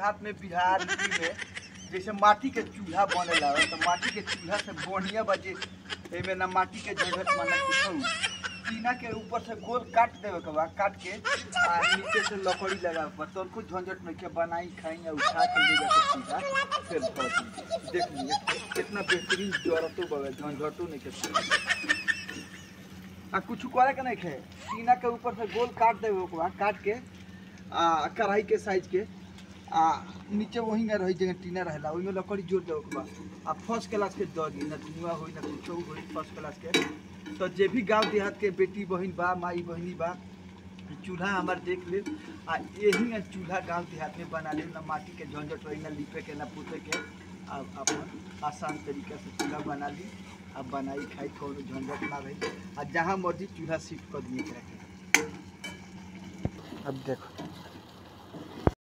हाथ में बिहार यूपी में जैसे माटी के चूल्हा बनेला तो माटी के चूल्हा से बढ़िया बजे एमे ना माटी के झंझट माना कुछ टीना के ऊपर से गोल काट देवे के बाद काट के नीचे से लकड़ी लगा पर तो कुछ झंझट में के बनाई खाएंगे उठा के ले जाके चूल्हा फिर देख लीजिए कितना बेहतरीन जरूरतों बगल झंझटों नहीं के कुछ करे के नहीं खे टीना के ऊपर से गोल काट देवे के बाद काट के कढ़ाई के साइज के नीचे वही ना रही जगह टीना रहेला ओइमे लकड़ी जोड़ देवे के बा फर्स्ट क्लास के दगी ना धुआं होई ना कुछ होई फर्स्ट क्लास के तो जे भी गांव देहात के बेटी बहन बा माई बहनी बा चूल्हा हमार देख ले यही ना चूल्हा गांव देहात में बना ले ना माटी के झंझट रही ना लिपे के ना पुते के अपन आसान तरीका से चूल्हा बना ली अब बनाई खाई कोनो झंझट ना रही जहाँ मर्जी चूल्हा सीट कर दिए अब देखो